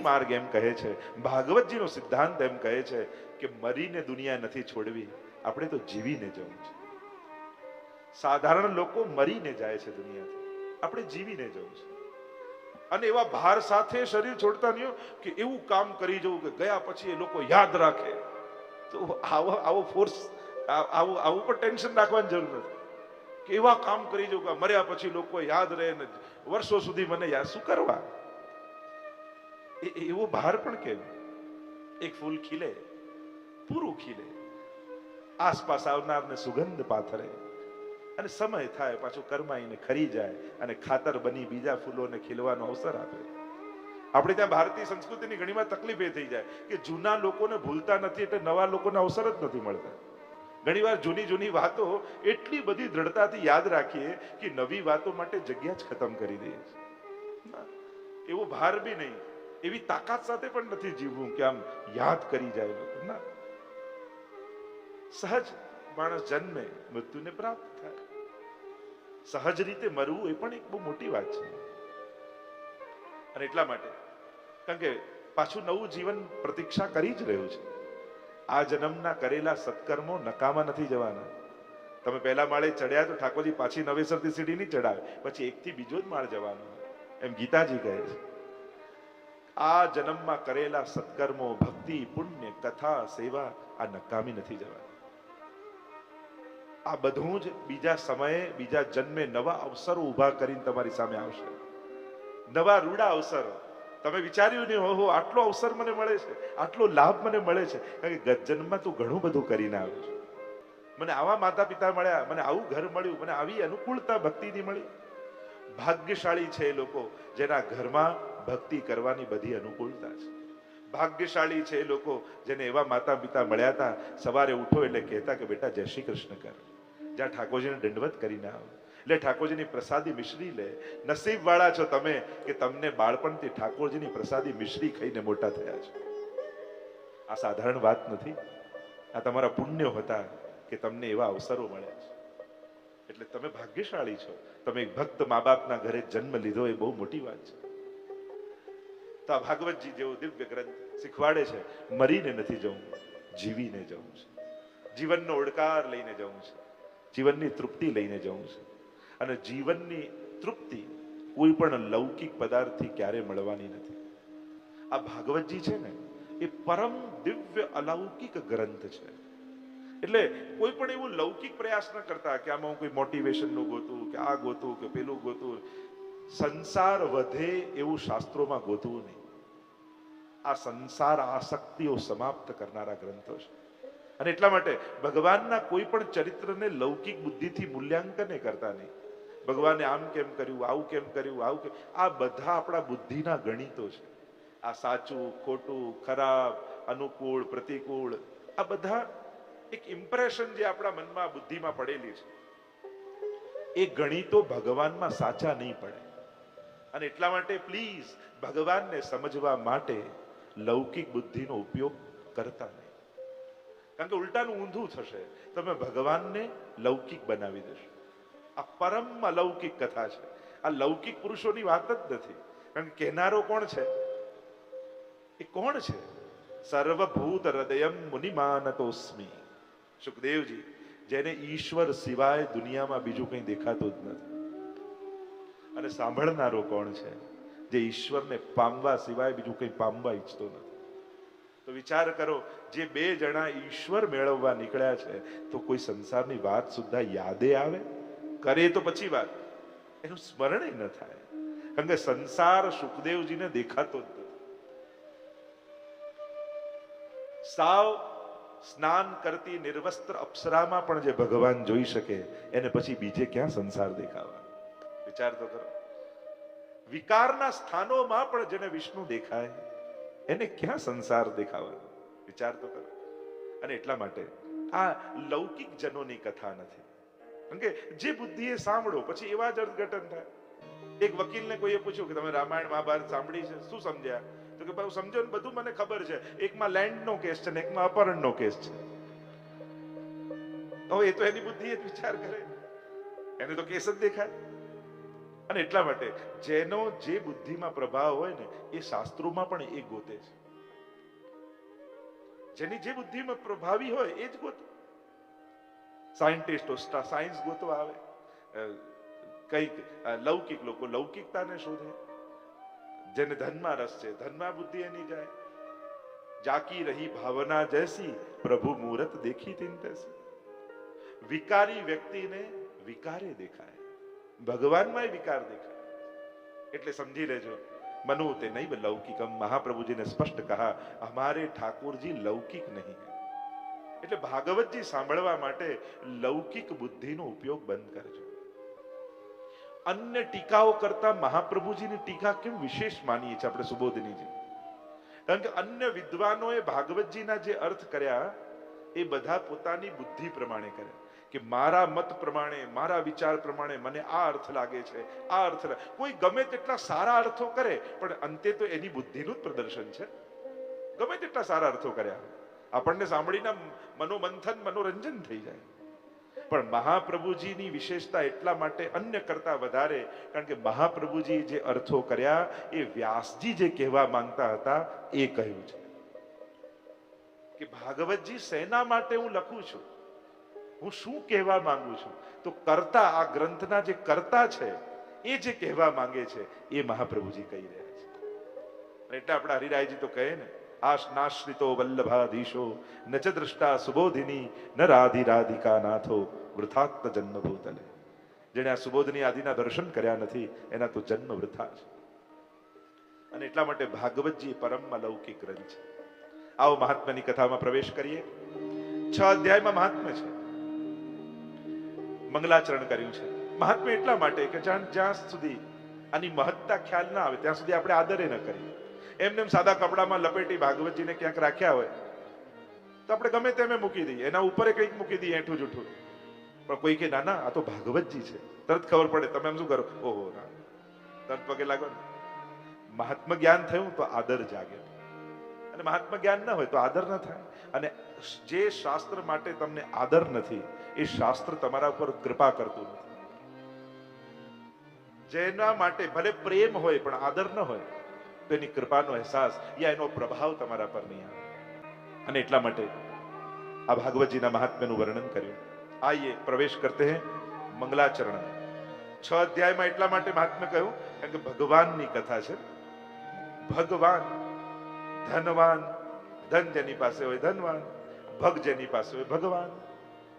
માર્ગ એમ કહે છે, ભાગવતજીનો સિદ્ધાંત એમ કહે છે કે મરીને દુનિયા નથી છોડવી, આપણે તો જીવીને જવું છે. સાધારણ લોકો મરીને જાય છે દુનિયાથી, આપણે જીવીને જવું છે. અને એવા ભાર સાથે શરીર છોડતા નહીં કે એવું કામ કરી જવું કે ગયા પછી એ લોકો યાદ રાખે. તો આવો ફોર્સ, આવું પણ ટેન્શન રાખવાની જરૂર નથી કે એવા કામ કરી જવું કે મર્યા પછી લોકો યાદ રહે ને વર્ષો સુધી મને યાદ શું કરવા. એવો ભાર પણ કેમ? એક ફૂલ ખીલે, પૂરું ખીલે, આસપાસ આવનારને સુગંધ પાથરે, અને સમય થાય પાછું કરમાઈને ખરી જાય અને ખાતર બની બીજા ફૂલોને ખીલવાનો અવસર આપે. આપણે ત્યાં ભારતીય સંસ્કૃતિની ઘણીવાર તકલીફ એ થઈ જાય કે જૂના લોકોને ભૂલતા નથી એટલે નવા લોકોને અવસર જ નથી મળતા. ઘણીવાર જૂની વાતો એટલી બધી દ્રઢતાથી યાદ રાખીએ કે નવી વાતો માટે જગ્યા જ ખતમ કરી દઈએ છીએ. એવો ભાર બી નહીં, એવી તાકાત સાથે પણ નથી જીવવું કે આમ યાદ કરી જાય. ના, સહજ માણસ જન્મે, મૃત્યુને પ્રાપ્ત થાય. સહજ રીતે મરવું એ પણ એક બહુ મોટી વાત છે. અને એટલા માટે, કારણ કે પાછું નવું જીવન પ્રતીક્ષા કરી જ રહ્યું છે. આ જન્મના કરેલા સત્કર્મો નકામા નથી જવાના. તમે પહેલા માળે ચડ્યા તો ઠાકોરજી પાછી નવેસરથી સીડી નહીં ચડાવે, પછી એકથી બીજો જ માળ જવાનો, એમ ગીતાજી કહે છે. આ જન્મમાં કરેલા સત્કર્મો, ભક્તિ, પુણ્ય, કથા, સેવા, આ નકામી નથી જવાના. આ બધું જ બીજા સમયે, બીજા જન્મે નવા અવસરો ઉભા કરીને તમારી સામે આવશે. નવા રૂડા અવસરો. તમે વિચાર્યું નહીં, હો આટલો અવસર મને મળે છે, આટલો લાભ મને મળે છે, કારણ કે ગત જન્મમાં તું ઘણું બધું કરીને આવ્યો છે. મને આવા માતા પિતા મળ્યા, મને આવું ઘર મળ્યું, મને આવી અનુકૂળતા ભક્તિની મળી. ભાગ્યશાળી છે એ લોકો જેના ઘરમાં ભક્તિ કરવાની બધી અનુકૂળતા છે. ભાગ્યશાળી છે એ લોકો જેને એવા માતા પિતા મળ્યા હતા, સવારે ઉઠો એટલે કહેતા કે બેટા જય શ્રી કૃષ્ણ કર, જ્યાં ઠાકોરજીને દંડવત કરીને આવો, એટલે ઠાકોરજીની પ્રસાદી મિશ્રી લે. નસીબ વાળા છો તમે કે તમને બાળપણથી ઠાકોરજીની પ્રસાદી મિશ્રી ખાઈને મોટા થયા છો. આ સાધારણ વાત નથી. આ તમારા પુણ્યો હતા કે તમને એવા અવસરો મળ્યા છે. એટલે તમે ભાગ્યશાળી છો. તમે એક ભક્ત મા બાપના ઘરે જન્મ લીધો, એ બહુ મોટી વાત છે. તો આ ભાગવતજી જેવો દિવ્ય ગ્રંથ શીખવાડે છે મરીને નથી જવું, જીવીને જવું છે. જીવનનો ઓડકાર લઈને જવું છે, જીવનની તૃપ્તિ લઈને જવું છે. અને જીવનની તૃપ્તિ કોઈ પણ લૌકિક પદાર્થથી ક્યારે મળવાની નથી. આ ભાગવતજી છે ને, એ પરમ દિવ્ય અલૌકિક ગ્રંથ છે. એટલે કોઈ પણ એવું લૌકિક પ્રયાસ ન કરતા કે આમાં હું કોઈ મોટિવેશન નું ગોતું, કે આ ગોતું, કે પેલું ગોતું. સંસાર વધે એવું શાસ્ત્રોમાં ગોતવું નહીં. આ સંસાર આસક્તિઓ સમાપ્ત કરનારા ગ્રંથો છે. અને એટલા માટે ભગવાનના કોઈ પણ ચરિત્રને લૌકિક બુદ્ધિથી મૂલ્યાંકન કરતા નહીં. ભગવાને આમ કેમ કર્યું, આવું કેમ કર્યું, આવું કેમ, આ બધા આપણા બુદ્ધિના ગણિતો છે. આ સાચું, ખોટું, ખરાબ, અનુકૂળ, પ્રતિકૂળ, આ બધા એક ઇમ્પ્રેશન જે આપણા મનમાં, બુદ્ધિમાં પડેલી છે, એ ગણિતો ભગવાનમાં સાચા નહીં પડે. અને એટલા માટે પ્લીઝ ભગવાનને સમજવા માટે લૌકિક બુદ્ધિનો ઉપયોગ કરતા નહીં. કારણ કે ઉલટાનું ઊંધું થશે, તમે ભગવાનને લૌકિક બનાવી દેશો. આ પરમ અલૌકિક કથા છે. આ લૌકિક પુરુષોની વાત જ નથી. કારણ કે કહેનારો કોણ છે? એ કોણ છે? સર્વભૂત હૃદયમ મુનિમાનતોસ્મિ. સુખદેવજી, જેને ઈશ્વર સિવાય દુનિયામાં બીજું કંઈ દેખાતું જ નથી. અને સાંભળનારો કોણ છે? જે ઈશ્વરને પામવા સિવાય બીજું કંઈ પામવા ઈચ્છતો નથી. તો વિચાર કરો, જે બે જણા ઈશ્વર મેળવવા નીકળ્યા છે, તો કોઈ સંસારની વાત સુદ્ધા યાદે આવે? કરે તો પછી વાત, એનું સ્મરણ ન થાય. કારણ કે સંસાર સુખદેવજીને દેખાતો જ નથી. સાવ સ્નાન કરતી નિર્વસ્ત્ર અપ્સરામાં પણ જે ભગવાન જોઈ શકે, એને પછી બીજે ક્યાં સંસાર દેખાવા? વિચાર તો કરો. વિકારના સ્થાનોમાં પણ જેને વિષ્ણુ દેખાય, એને ક્યાં સંસાર દેખાવાનો? વિચાર તો કરો. અને એટલા માટે આ લૌકિક જનોની કથા નથી. કારણ કે જે બુદ્ધિએ સાંભળો પછી એવા જ અર્થઘટન થાય. એક વકીલને કોઈએ પૂછ્યું કે તમે રામાયણ મહાભારત સાંભળી છે, શું સમજ્યા? તો કે ભાઈ સમજો ને, બધું મને ખબર છે. એકમાં લેન્ડનો કેસ છે ને એકમાં અપહરણનો કેસ છે. હવે એ તો એની બુદ્ધિ જ વિચાર કરે, એને તો કેસ જ દેખાય. અને એટલા માટે જેનો જે બુદ્ધિમાં પ્રભાવ હોય ને એ શાસ્ત્રોમાં પણ એ ગોતે છે. જેની જે બુદ્ધિમાં પ્રભાવી હોય એ જ ગોતે. સાયન્ટિસ્ટો સાયન્સ ગોતવા આવે, કઈક લૌકિક લોકો લૌકિકતાને શોધે, જેને ધનમાં રસ છે ધનમાં બુદ્ધિ એની જાય. જાકી રહી ભાવના જૈસી પ્રભુ મુહૂર્ત દેખી તિનતેસી. વિકારી વ્યક્તિને વિકારે દેખાય, ભગવાનમાં વિકાર દેખાય. એટલે સમજી લેજો, મનુ તે નહીં લૌકિકમ. મહાપ્રભુજી ને સ્પષ્ટ કહા હમારે ઠાकुरજી લૌકિક નહીં. એટલે ભાગવતજી સાંભળવા માટે લૌકિક બુદ્ધિનો ઉપયોગ બંધ કરજો. અન્ય ટીકાઓ કરતા મહાપ્રભુજીની ટીકા કેમ વિશેષ માનીએ છીએ આપણે સુબોધનીજી? કારણ કે અન્ય વિદ્વાનોએ ભાગવતજીના જે અર્થ કર્યા એ બધા પોતાની બુદ્ધિ પ્રમાણે કર્યા, કે મારા મત પ્રમાણે, મારા વિચાર પ્રમાણે મને આ અર્થ લાગે છે, આ અર્થ. કોઈ ગમે તેટલા સારા અર્થો કરે પણ અંતે તો એની બુદ્ધિનું જ પ્રદર્શન છે. ગમે તેટલા સારા અર્થો કર્યા આપણને સાંભળીને મનોમંથન, મનોરંજન થઈ જાય. પણ મહાપ્રભુજીની વિશેષતા એટલા માટે અન્ય કરતા વધારે, કારણ કે મહાપ્રભુજી જે અર્થો કર્યા એ વ્યાસજી જે કહેવા માંગતા હતા એ કહ્યું છે. કે ભાગવતજી શેના માટે હું લખું છું, હું શું કહેવા માંગુ છું, તો કરતા, આ ગ્રંથના જે કરતા છે એ જે કહેવા માંગે છે એ મહાપ્રભુજી કહી રહ્યા છે. એટલે આપણા હરિરાયજી તો કહે ને, આશ્નાશ્રિતો વલ્લભાધીશો ન ચ દ્રષ્ટા સુબોધિની ન રાધિ રાધિકા નાથો વૃથાત્ત જન્મ ભૂતલે. જેને આ સુબોધની આદિના દર્શન કર્યા નથી એના તો જન્મ વૃથા છે. અને એટલા માટે ભાગવતજી પરમ અલૌકિક ગ્રંથ છે. આવો મહાત્માની કથામાં પ્રવેશ કરીએ. 6 અધ્યાયમાં મહાત્મ્ય છે. મંગલાચરણ કર્યું છે. મહાત્મ્ય એટલા માટે કે જ્યાં સુધી આની મહત્તા ખ્યાલ ના આવે ત્યાં સુધી આપણે આદરે ન કરીએ. એમને સાદા કપડામાં લપેટી ભાગવતજીને ક્યાંક રાખ્યા હોય તો આપણે ગમે તેમ મૂકી દઈએ, એના ઉપર કંઈક મૂકી દઈએ એઠું જૂઠું. પણ કોઈ કે ના ના આ તો ભાગવતજી છે, તરત ખબર પડે. તમે એમ શું કરો? ઓહો ના, તરત પગે લાગો ને. મહાત્મા જ્ઞાન થયું તો આદર જાગે, અને મહાત્મા જ્ઞાન ના હોય તો આદર ન થાય. અને જે શાસ્ત્ર માટે તમને આદર નથી એ શાસ્ત્ર તમારા ઉપર કૃપા કરતું નથી. જેના માટે ભલે પ્રેમ હોય પણ આદર ન હોય તો એની કૃપાનો અહેસાસ યા એનો પ્રભાવ તમારા પર નહીં આવે. અને એટલા માટે આ ભાગવતજીના મહાત્મ્યનું વર્ણન કર્યું. આइए પ્રવેશ કરતે हैं મંગલાચરણ. 6 અધ્યાયમાં એટલા માટે મહાત્મ્ય કહ્યું કારણ કે ભગવાનની કથા છે. ભગવાન ધનવાન, ધન જેની પાસે હોય ધનવાન, ભગ જેની પાસે હોય ભગવાન.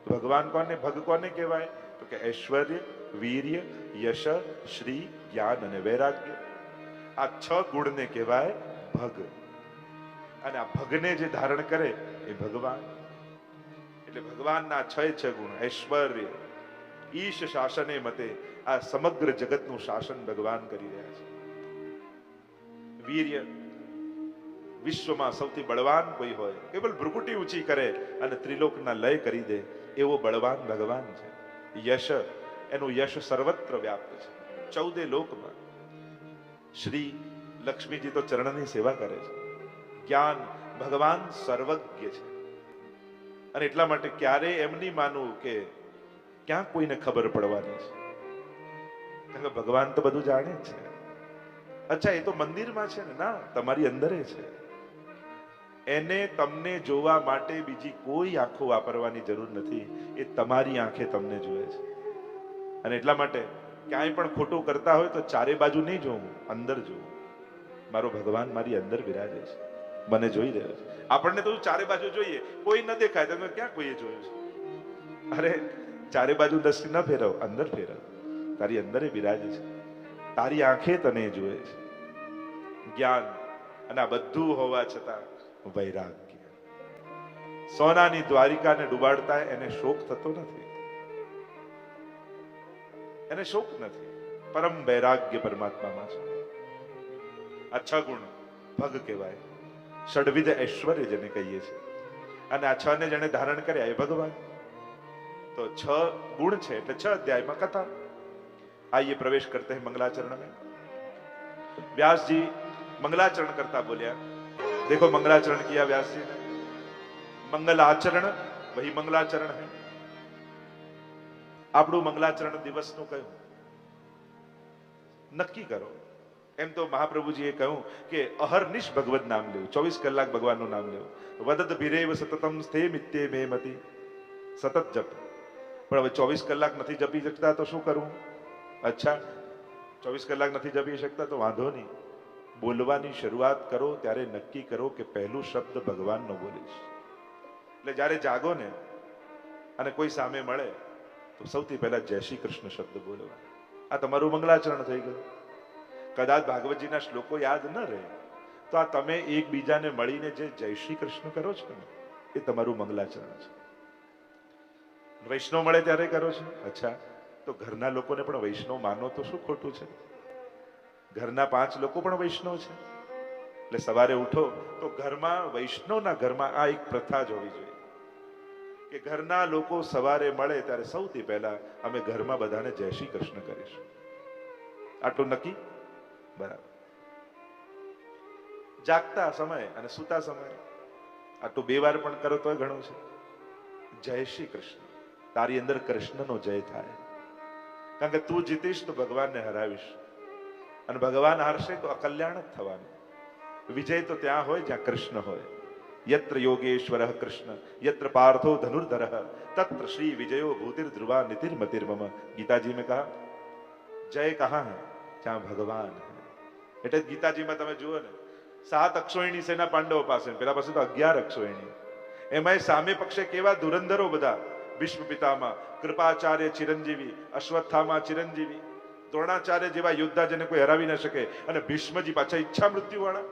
ભગવાન કોને, ભગ કોને કહેવાય? તો કે ઐશ્વર્ય, વીર્ય, યશ, શ્રી, જ્ઞાન અને વૈરાગ્ય. આ 6 ગુણને કહેવાય ભગ. અને આ ભગને જે ધારણ કરે એ ભગવાન. એટલે ભગવાનના 6 ગુણ, ઐશ્વર્ય, ઈશ શાસને મતે આ સમગ્ર જગતનું શાસન ભગવાન કરી રહ્યા છે. વીર્ય, વિશ્વમાં સૌથી બળવાન કોઈ હોય, કેવલ ભ્રુકુટી ઊંચી કરે અને ત્રિલોકના લય કરી દે એવો બળવાન ભગવાન છે. યશ, એનું યશ સર્વત્ર વ્યાપ્ત છે, 14 લોકમાં. શ્રી, લક્ષ્મીજી તો ચરણની સેવા કરે છે. જ્ઞાન, ભગવાન સર્વજ્ઞ છે. અને એટલા માટે ક્યારે એમ નહીં માનવું કે ક્યાં કોઈને ખબર પડવાની છે, કારણ કે ભગવાન તો બધું જાણે છે. અચ્છા એ તો મંદિરમાં છે ને? ના, તમારી અંદર છે. એને તમને જોવા માટે બીજી કોઈ આંખો વાપરવાની જરૂર નથી, એ તમારી આંખે તમને જોવે છે. અને એટલા માટે ક્યાંય પણ ખોટું કરતા હોય તો ચારે બાજુ નહીં જોવું, અંદર જોવું. મારો ભગવાન મારી અંદર બિરાજે છે, મને જોઈ રહ્યો છે. આપણને તો ચારે બાજુ જોઈએ, કોઈ ન દેખાય, તમે ક્યાં કોઈએ જોયું છે? અરે ચારે બાજુ દ્રષ્ટિ ન ફેરવ, અંદર ફેરવ. તારી અંદર બિરાજે છે, તારી આંખે તને જોવે છે. જ્ઞાન, અને આ બધું હોવા છતાં વૈરાગ્ય. સોનાની દ્વારિકાને ડુબાડતા એને શોક થતો નથી, એને શોક નથી. પરમ વૈરાગ્ય પરમાત્મામાં છે. આ 6 ગુણ ભગ કહેવાય. ષડવિધ ઐશ્વર્ય જેને કહીએ છીએ. અને આ 6 ને જેને ધારણ કર્યા એ ભગવાન. તો 6 ગુણ છે એટલે 6 અધ્યાયમાં કથા. आइए प्रवेश करते हैं मंगलाचरण में. व्यास जी मंगलाचरण करता बोलिया, देखो मंगलाचरण किया व्यास जी ने. मंगल आचरण वही मंगलाचरण है. આપણું મંગલાચરણ દિવસનું કયું? નક્કી કરો. એમ તો મહાપ્રભુજીએ કહ્યું કે અહર્નિશ ભગવદ નામ લેવું, 24 કલાક ભગવાનનું નામ લેવું. વદદ ભીરેવ સતતમ સ્થે મિત્તે મે મતિ, સતત જપ. પણ હવે 24 કલાક નથી જપી શકતા તો શું કરવું? અચ્છા, 24 કલાક નથી જપી શકતા તો વાંધો નહીં. બોલવાની શરૂઆત કરો ત્યારે નક્કી કરો કે પહેલું શબ્દ ભગવાનનો બોલીશ. એટલે જ્યારે જાગો ને અને કોઈ સામે મળે તો સૌથી પહેલા જય શ્રી કૃષ્ણ શબ્દ બોલવા. આ તમારું મંગલાચરણ થઈ ગયું. કદાચ ભાગવતજીના શ્લોકો યાદ ન રહે તો આ તમે એકબીજાને મળીને જે જય શ્રી કૃષ્ણ કરો છો ને એ તમારું મંગલાચરણ છે. વૈષ્ણવ મળે ત્યારે કરો છો. અચ્છા, તો ઘરના લોકોને પણ વૈષ્ણવ માનો તો શું ખોટું છે? ઘરના 5 લોકો પણ વૈષ્ણવ છે. એટલે સવારે ઉઠો તો ઘરમાં, વૈષ્ણવના ઘરમાં આ એક પ્રથા જ હોવી જોઈએ કે ઘરના લોકો સવારે મળે ત્યારે સૌથી પહેલા અમે ઘરમાં બધાને જય શ્રી કૃષ્ણ કરીશું. આટલું નક્કી? બરાબર. જાગતા સમય અને સૂતા સમય આટલું 2 વાર પણ કરો તોય ઘણું છે. જય શ્રી કૃષ્ણ. તારી અંદર કૃષ્ણનો જય થાય. કારણ કે તું જીતીશ તો ભગવાનને હરાવીશ, અને ભગવાન હારશે તો અકલ્યાણ જ થવાનું. વિજય તો ત્યાં હોય જ્યાં કૃષ્ણ હોય. યત્ર યોગેશ્વર કૃષ્ણ યત્ર પાર્થો ધનુર્ધર તત્ર શ્રી વિજયો ભૂતિર ધ્રુવા નિતિર્મતિર્મમ. ગીતાજી में कहा जय कहाँ है? जहाँ भगवान है. એટલે ગીતાજીમાં તમે જુઓ ને 7 અક્ષોહિણી સેના પાંડવો પાસે, પેલા પાસે તો 11 અક્ષોહિણી. એમાં સામે પક્ષે કેવા ધુરંધરો બધા. ભીષ્મ પિતામહ, કૃપાચાર્ય ચિરંજીવી, અશ્વત્થામા ચિરંજીવી, દ્રોણાચાર્ય જેવા યોદ્ધા જેને કોઈ હરાવી ન શકે, અને ભીષ્મજી પાછા ઈચ્છા મૃત્યુ વાળા.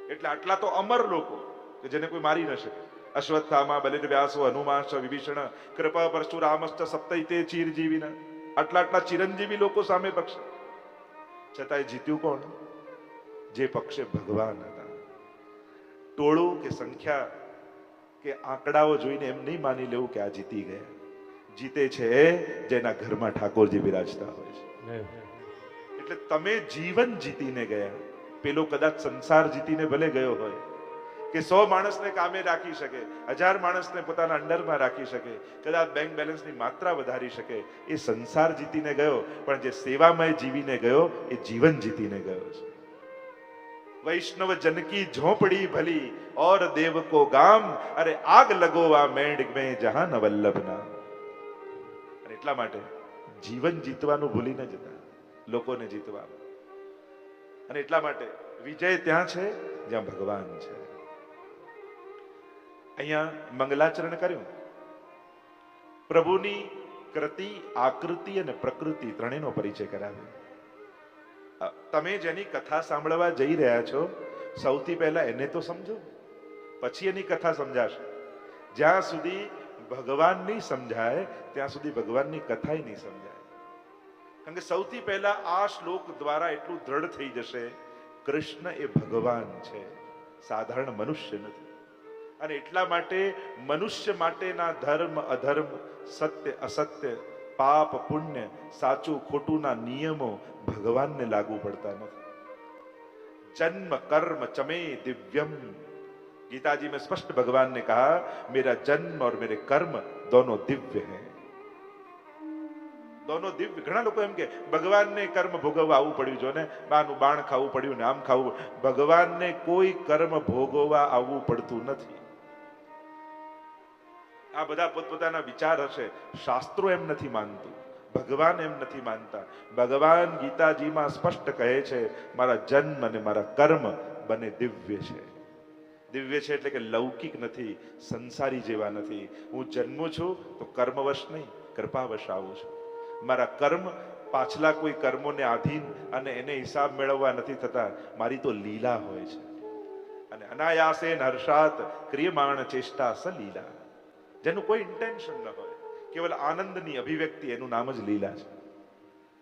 એટલે આટલા તો અમર લોકો કે જેને કોઈ મારી ન શકે. અશ્વત્થામા, બલિર્વ્યાસો, હનુમાશ, વિભીષણ, કૃપા પરશુરામશ્ચ સપ્તૈતે ચિરજીવીના. આટલા ચિરંજીવી લોકો સામે પક્ષે. છતાંય જીત્યું કોણ? જે પક્ષે ભગવાન હતા. ટોળું કે સંખ્યા કે આંકડાઓ જોઈને એમ નહીં માની લેવું કે આ જીતી ગયા. જીતે છે જેના ઘરમાં ઠાકોરજી બિરાજતા હોય છે. એટલે તમે જીવન જીતીને ગયા. પેલો કદાચ સંસાર જીતીને ભલે ગયો હોય કે 100 માણસને કામે રાખી શકે, 1000 માણસને પોતાના અંડરમાં રાખી શકે, કદાચ બેંક બેલેન્સની માત્રા વધારી શકે, એ સંસાર જીતીને ગયો. પણ જે સેવામય જીવીને ગયો એ જીવન જીતીને ગયો છે. વૈષ્ણવ જનકી ઝોપડી ભલી और देव को गाम, अरे आग लगोवा मेंढ में जहां न वल्लभ नाम. અને એટલા માટે જીવન જીતવાનું ભૂલી ન જતા, લોકોને જીતવા. અને એટલા માટે વિજય ત્યાં છે જ્યાં ભગવાન છે. અહીંયા મંગલાચરણ કર્યું. પ્રભુની કૃતિ, આકૃતિ અને પ્રકૃતિ ત્રણેયનો પરિચય કરાવ્યો. તમે જેની કથા સાંભળવા જઈ રહ્યા છો સૌથી પહેલા એને તો સમજો, પછી એની કથા સમજાશે. જ્યાં સુધી ભગવાન નહીં સમજાય ત્યાં સુધી ભગવાનની કથા નહીં સમજાય. કારણ કે સૌથી પહેલા આ શ્લોક દ્વારા એટલું દ્રઢ થઈ જશે, કૃષ્ણ એ ભગવાન છે, સાધારણ મનુષ્ય નથી. અને એટલા માટે મનુષ્ય માટેના ધર્મ અધર્મ, સત્ય અસત્ય, પાપ પુણ્ય, સાચું ખોટુંના નિયમો ભગવાનને લાગુ પડતા નથી. जन्म कर्म चमे दिव्यम. गीताजी में स्पष्ट भगवान ने कहा मेरा जन्म और मेरे कर्म दोनों दिव्य हैं. दोनों दिव्य. ઘણા લોકો એમ કે ભગવાનને કર્મ ભોગવવા આવવું પડ્યું, જો ને બાનું બાણ ખાવું પડ્યું ને આમ ખાવું. ભગવાનને કોઈ કર્મ ભોગવવા આવવું પડતું નથી. આ બધા પોતપોતાના વિચાર હશે. શાસ્ત્રો એમ નથી માનતું, ભગવાન એમ નથી માનતા. ભગવાન ગીતાજીમાં સ્પષ્ટ કહે છે મારા જન્મ અને મારા કર્મ બંને દિવ્ય છે. દિવ્ય છે એટલે કે લૌકિક નથી, સંસારી જેવા નથી. હું જન્મું છું તો કર્મવશ નહીં, કૃપાવશ આવું છું. મારા કર્મ પાછલા કોઈ કર્મોને આધીન અને એને હિસાબ મેળવવા નથી થતા. મારી તો લીલા હોય છે. અને અનાયાસેન હર્ષાત ક્રિયમાણ ચેષ્ટા સલીલા. જેનું કોઈ ઇન્ટેન્શન ન હોય, કેવલ આનંદની અભિવ્યક્તિ, એનું નામ જ લીલા છે.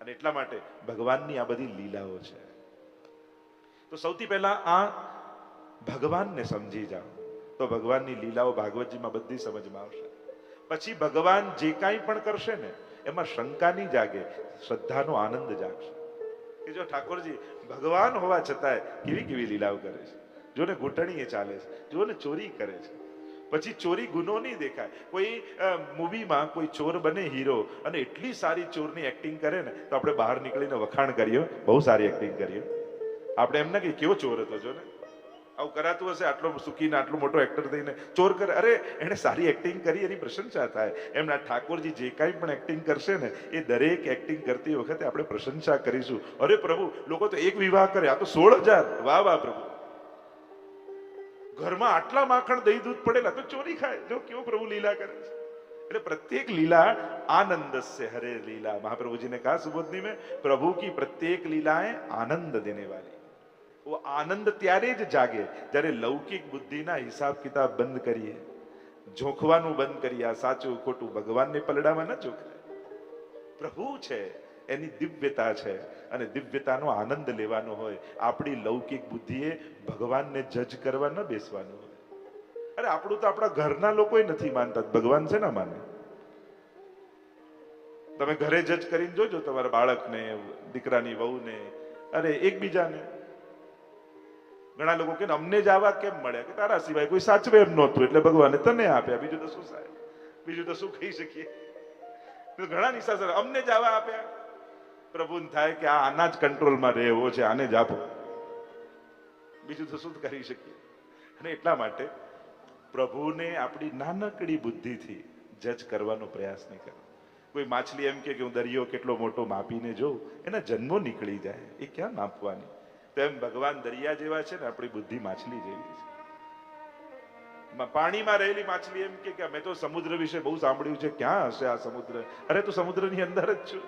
અને એટલા માટે ભગવાનની આ બધી લીલાઓ છે. તો સૌથી પહેલા આ ભગવાનને સમજી જાઓ તો ભગવાનની લીલાઓ ભાગવતજીમાં બધી સમજમાં આવશે. પછી ભગવાન જે કાંઈ પણ કરશે ને એમાં શંકા નહીં જાગે, શ્રદ્ધાનો આનંદ જાગશે. કે જો ઠાકોરજી ભગવાન હોવા છતાંય કેવી કેવી લીલાઓ કરે છે. જો ને ઘૂંટણીએ ચાલે છે, જો ને ચોરી કરે છે, પછી ચોરી ગુનો નહીં દેખાય. કોઈ મૂવીમાં કોઈ ચોર બને હીરો અને એટલી સારી ચોરની એક્ટિંગ કરે ને તો આપણે બહાર નીકળીને વખાણ કરીએ, બહુ સારી એક્ટિંગ કરીએ. આપણે એમ ના કે કેવો ચોર હતો જો ને, આવું કરાતું હશે, આટલો સુખીને આટલો મોટો એક્ટર થઈને ચોર કરે, અરે એને સારી એક્ટિંગ કરી એની પ્રશંસા થાય. એમના ઠાકોરજી જે કાંઈ પણ એક્ટિંગ કરશે ને એ દરેક એક્ટિંગ કરતી વખતે આપણે પ્રશંસા કરીશું. અરે પ્રભુ, લોકો તો એક વિવાહ કરે, આ તો 16,000, વાહ વાહ પ્રભુ. ઘરમાં આટલા માખણ દહીં દૂધ પડેલા તો ચોરી ખાય, જો કેવો પ્રભુ લીલા કરે છે. એટલે પ્રત્યેક લીલા आनंद से हरे लीला. महाप्रभु जी ने कहा सुबोधनी में, प्रभु की प्रत्येक लीलाएं आनंद देने वाली. वो आनंद ત્યારે જ જાગે જ્યારે લૌકિક બુદ્ધિના હિસાબ કિતાબ બંધ કરીએ, જોખવાનું બંધ કરીએ. સાચું ખોટું ભગવાનને પલડામાં ન જોખાય. પ્રભુ છે એની દિવ્યતા છે અને દિવ્યતાનો આનંદ લેવાનો હોય. આપણી લૌકિક બુદ્ધિએ ભગવાનને જજ કરવા ન બેસવાનું હોય. અરે આપણું તો આપણા ઘરના લોકો નથી માનતા, ભગવાન છે ને માને. તમે ઘરે જજ કરીને જોજો તમારા બાળકને, દીકરાની વહુને, અરે એકબીજાને. ઘણા લોકો કે અમને જ આવા કેમ મળ્યા, કે તારા સિવાય કોઈ સાચવે એમ નહોતું એટલે ભગવાને તને આપ્યા, બીજું તો શું સાહેબ, બીજું તો શું કહી શકીએ. ઘણા નિશાસર અમને જ આવા આપ્યા. પ્રભુને થાય કે આ આના જ કંટ્રોલમાં રહેવો છે, આને જ આપો, બીજું તો શું કરી શકીએ. અને એટલા માટે પ્રભુને આપણી નાનકડી બુદ્ધિથી જજ કરવાનો પ્રયાસ નહીં કરવો. કોઈ માછલી એમ કે હું દરિયો કેટલો મોટો માપીને જોઉં, એના જન્મો નીકળી જાય, એ ક્યાં માપવાની. તેમ ભગવાન દરિયા જેવા છે ને આપણી બુદ્ધિ માછલી જેવી છે. પાણીમાં રહેલી માછલી એમ કે મેં તો સમુદ્ર વિશે બહુ સાંભળ્યું છે, ક્યાં હશે આ સમુદ્ર. અરે તું સમુદ્રની અંદર જ છું.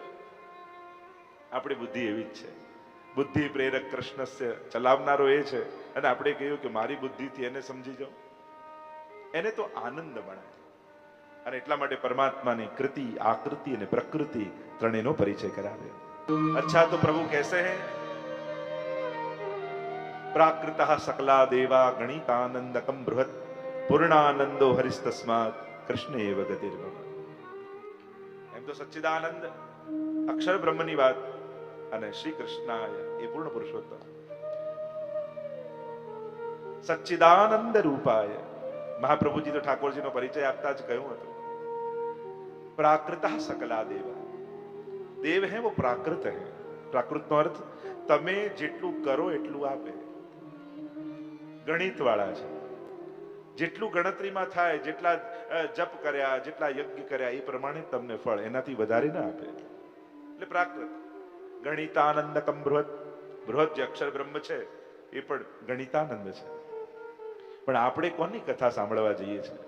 આપણી બુદ્ધિ એવી જ છે. બુદ્ધિ પ્રેરક કૃષ્ણ ચલાવનારો એ છે. અને આપણે કહ્યું કે મારી બુદ્ધિથી એને સમજી જાઓ, એને તો આનંદ મળે. અને એટલા માટે પરમાત્માની કૃતિ, આકૃતિ અને પ્રકૃતિ ત્રણેયનો પરિચય કરાવે. અચ્છા, તો પ્રભુ કહેશે હૈ પ્રાકૃતઃ સકલા દેવા ગણિતાનંદકમ બૃહત પૂર્ણાનંદો હરિસ્તસ્માત કૃષ્ણ એવ ગતિર્મમ. એમ તો સચ્ચિદાનંદ અક્ષર બ્રહ્મની વાત, અને શ્રી કૃષ્ણાય એ પૂર્ણ પુરુષોત્તમ સચ્ચિદાનંદ રૂપાય. મહાપ્રભુજી તો ઠાકોરજીનો પરિચય આપતા જ કહ્યું હતું, પ્રાકૃતઃ સકલા દેવા. દેવ હે વો પ્રાકૃત હે. પ્રાકૃતનો અર્થ તમે જેટલું કરો એટલું આપે. ગણિત વાળા છે, જેટલું ગણતરીમાં થાય, જેટલા જપ કર્યા, જેટલા યજ્ઞ કર્યા એ પ્રમાણે તમને ફળ, એનાથી વધારે ના આપે. એટલે પ્રાકૃત. ગણિતાનંદકમ બૃહત. બૃહત જે અક્ષર બ્રહ્મ છે એ પણ ગણિતાનંદ છે. પણ આપણે કોની કથા સાંભળવા જઈએ છીએ,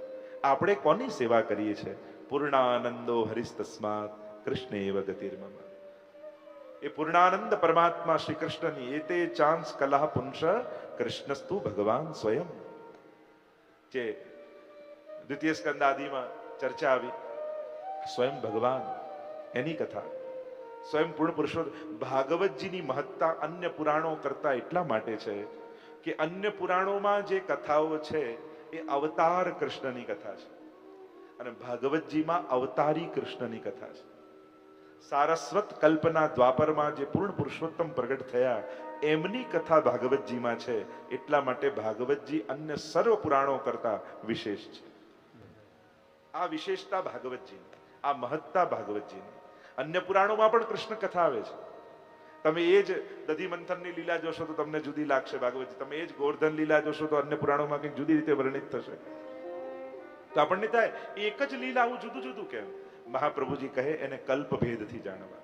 આપણે કોની સેવા કરીએ છીએ? પૂર્ણાનંદો હરિસ્તસ્માત કૃષ્ણ એવ ગતિર્મમ. એ પૂર્ણાનંદ પરમાત્મા શ્રી કૃષ્ણની એતે ચાંસ કલા પુંસ કૃષ્ણસ્તુ ભગવાન સ્વયં. જે દ્વિતીય સ્કંદ આદિમાં ચર્ચા આવી, સ્વયં ભગવાન, એની કથા સ્વયં પૂર્ણ પુરુષોત્તમ. ભાગવતજીની મહત્તા અન્ય પુરાણો કરતા એટલા માટે છે કે અન્ય પુરાણોમાં જે કથાઓ છે એ અવતાર કૃષ્ણની કથા છે, અને ભાગવતજીમાં અવતારી કૃષ્ણની કથા છે. સારસ્વત કલ્પના દ્વાપરમાં જે પૂર્ણ પુરુષોત્તમ પ્રગટ થયા એમની કથા ભાગવતજીમાં છે. એટલા માટે ભાગવતજી અન્ય સર્વ પુરાણો કરતા વિશેષ છે. આ વિશેષતા ભાગવતજીની, આ મહત્તા ભાગવતજીની. અન્ય પુરાણોમાં પણ કૃષ્ણ કથા આવે છે. તમે એ જ દધી મંથનની લીલા જોશો તો તમને જુદી લાગશે ભાગવતજી. તમે એ જ ગોવર્ધન લીલા જોશો તો અન્ય પુરાણોમાં કંઈક જુદી રીતે વર્ણિત થશે. તો આપણને થાય એક જ લીલા આવું જુદું જુદું કેમ? મહાપ્રભુજી કહે એને કલ્પ ભેદથી જાણવા.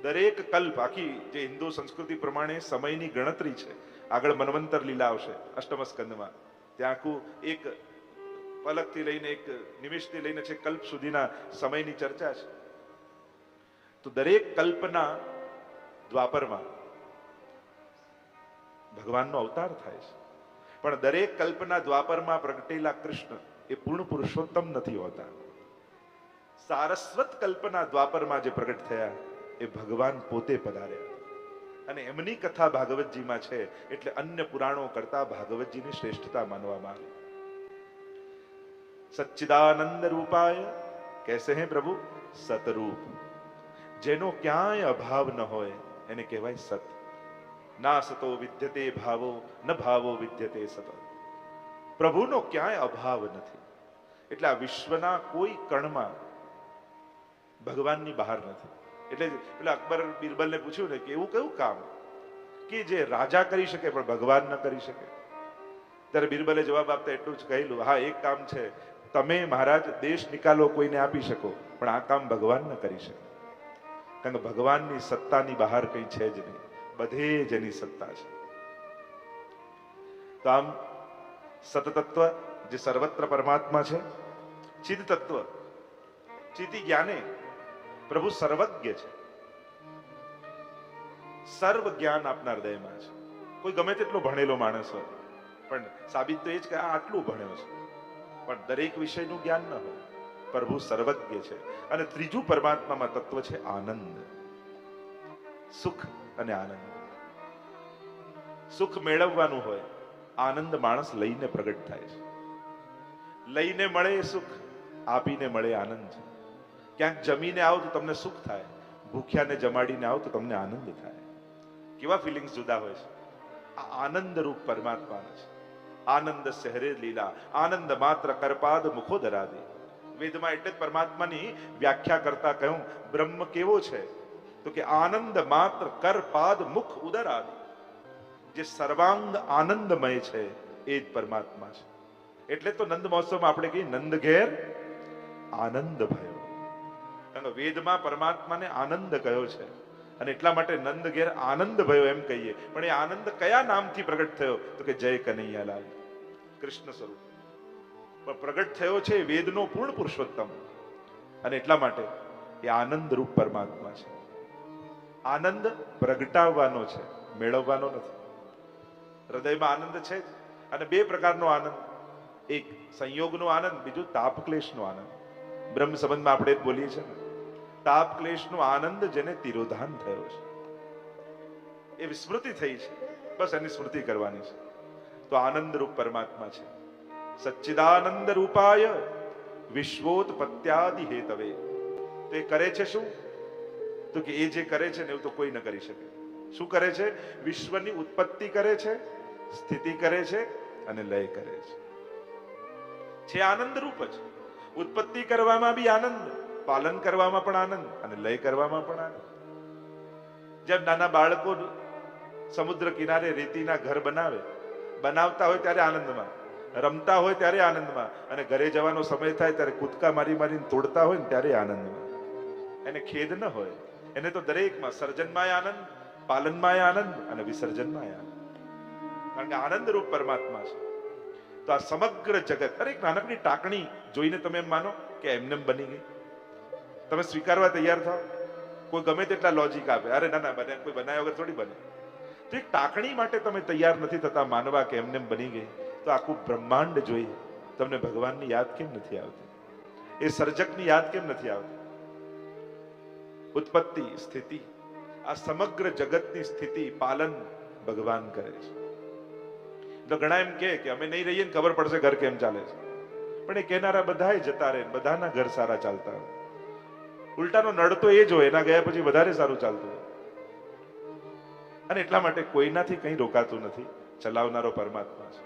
દરેક કલ્પ, આખી જે હિન્દુ સંસ્કૃતિ પ્રમાણે સમયની ગણતરી છે. આગળ મન્વંતર લીલા આવશે અષ્ટમ સ્કંદમાં, ત્યાં આખું એક પલકથી લઈને એક નિમિષથી લઈને છે કલ્પ સુધીના સમયની ચર્ચા છે. તો દરેક કલ્પના દ્વાપરમાં ભગવાનનો અવતાર થાય છે, પણ દરેક કલ્પના દ્વાપરમાં પ્રગટેલા કૃષ્ણ એ પૂર્ણ પુરુષોત્તમ નથી હોતા. સારસ્વત કલ્પના દ્વાપરમાં જે પ્રગટ થયા એ ભગવાન પોતે પધાર્યા, અને એમની કથા ભાગવતજીમાં છે. એટલે અન્ય પુરાણો કરતા ભાગવતજીની શ્રેષ્ઠતા માનવામાં આવી. સચ્ચિદાનંદ રૂપાય કૈસે હે પ્રભુ? સતરૂપ. જેનો ક્યાંય અભાવ ન હોય એને કહેવાય સત. ના સતો વિદ્યતે ભાવો, ન ભાવો વિદ્યતે સત. પ્રભુનો ક્યાંય અભાવ નથી. એટલે આ વિશ્વના કોઈ કણમાં ભગવાનની બહાર નથી. એટલે પેલા અકબર બિરબલને પૂછ્યું ને કે એવું કયું કામ કે જે રાજા કરી શકે પણ ભગવાન ન કરી શકે? ત્યારે બિરબલે જવાબ આપતા એટલું જ કહેલું, હા એક કામ છે, તમે મહારાજ દેશ નિકાલો કોઈને આપી શકો પણ આ કામ ભગવાન ન કરી શકે. કારણ કે ભગવાનની સત્તાની બહાર કઈ છે જ નહીં, બધે જ એની સત્તા છે. તો આમ સતતત્વ જે સર્વત્ર પરમાત્મા છે, ચિદ તત્વ ચિતિ જ્ઞાને પ્રભુ સર્વજ્ઞ છે, સર્વ જ્ઞાન આપના હૃદયમાં છે. કોઈ ગમે તેટલો ભણેલો માણસ હોય પણ સાબિત તો એ જ કે આ આટલું ભણ્યો છે, પણ દરેક વિષયનું જ્ઞાન ન હોય. પ્રભુ સર્વજ્ઞ છે. અને ત્રીજું પરમાત્મામાં તત્વ છે આનંદ, સુખ અને આનંદ. સુખ મેળવવાનું હોય, આનંદ માણસ લઈને પ્રગટ થાય છે. લઈને મળે એ સુખ, આપીને મળે આનંદ છે. ક્યાંક જમીને આવો તો તમને સુખ થાય, ભૂખ્યાને જમાડીને આવો તો તમને આનંદ થાય. કેવા ફિલિંગ્સ જુદા હોય છે. આ આનંદ રૂપ પરમાત્મા છે. આનંદ સહરે લીલા, આનંદ માત્ર કરપાદ મુખો ધરાદે. વેદમાં એટલે જ પરમાત્માની વ્યાખ્યા કરતા કહ્યું બ્રહ્મ કેવો છે તો કે આનંદ માત્ર કરપાદ મુખ ઉદર આદિ. જે સર્વાંગ આનંદમય છે એ જ પરમાત્મા છે. એટલે તો નંદ મહોત્સવમાં આપણે કહીએ નંદ ઘેર આનંદ ભયો. કારણ કે વેદમાં પરમાત્માને આનંદ કહ્યો છે અને એટલા માટે નંદ ઘેર આનંદ ભયો એમ કહીએ. પણ એ આનંદ કયા નામથી પ્રગટ થયો તો કે જય કનૈયાલાલ, કૃષ્ણ સ્વરૂપ. પણ પ્રગટ થયો છે વેદનો પૂર્ણ પુરુષોત્તમ, અને એટલા માટે એ આનંદ રૂપ પરમાત્મા છે. આનંદ પ્રગટાવવાનો છે, મેળવવાનો નથી. હૃદયમાં આનંદ છે જ. અને બે પ્રકારનો આનંદ, એક સંયોગનો આનંદ, બીજું તાપ ક્લેશનો આનંદ. બ્રહ્મ સંબંધમાં આપણે જ બોલીએ છીએ ને, તાપ ક્લેશનો આનંદ જેને તિરોધાન થયો છે, એ વિસ્મૃતિ થઈ છે, બસ એની સ્મૃતિ કરવાની છે. તો આનંદ રૂપ પરમાત્મા છે. સચ્ચિદાનંદ રૂપાય વિશ્વોત્પત્યાદિ હેતવે. તો એ કરે છે શું તો કે એ જે કરે છે ને એવું તો કોઈ ન કરી શકે. શું કરે છે? વિશ્વની ઉત્પત્તિ કરે છે, સ્થિતિ કરે છે અને લય કરે છે. આનંદ રૂપ જ. ઉત્પત્તિ કરવામાં બી આનંદ, પાલન કરવામાં પણ આનંદ અને લય કરવામાં પણ આનંદ. જેમ નાના બાળકો સમુદ્ર કિનારે રેતીના ઘર બનાવતા હોય ત્યારે આનંદમાં, રમતા હોય ત્યારે આનંદમાં, અને ઘરે જવાનો સમય થાય ત્યારે કૂદકા મારીને તોડતા હોય ને ત્યારે આનંદમાં. એને ખેદ ન હોય. એને તો દરેકમાં સર્જનમાંય આનંદ, પાલનમાંય આનંદ અને વિસર્જનમાંય આનંદ. કારણ કે આનંદ રૂપ પરમાત્મા છે. તો આ સમગ્ર જગત, અરે એક નાનકડી ટાંકણી જોઈને તમે એમ માનો કે એમને બની ગઈ? તમે સ્વીકારવા તૈયાર થાઓ? કોઈ ગમે તેટલા લોજિક આપે, અરે ના બને, કોઈ બનાવ્યા વગર થોડી બને. તો એક ટાંકણી માટે તમે તૈયાર નથી થતા માનવા કે એમને બની ગઈ, તો આખું બ્રહ્માંડ જોઈ તમને ભગવાનની યાદ કેમ નથી આવતી? એ સર્જકની યાદ કેમ નથી આવતી? ઉત્પત્તિ, સ્થિતિ, આ સમગ્ર જગતની સ્થિતિ, પાલન ભગવાન કરે છે. તો ઘણા એમ કે અમે નહીં રહીએ ને ખબર પડશે ઘર કેમ ચાલે છે. પણ એ કહેનારા બધાય જતા રહે, બધાના ઘર સારા ચાલતા હોય. ઉલટાનો નડ તો એ જ હોય, એના ગયા પછી વધારે સારું ચાલતું હોય. અને એટલા માટે કોઈનાથી કંઈ રોકાતું નથી, ચલાવનારો પરમાત્મા છે.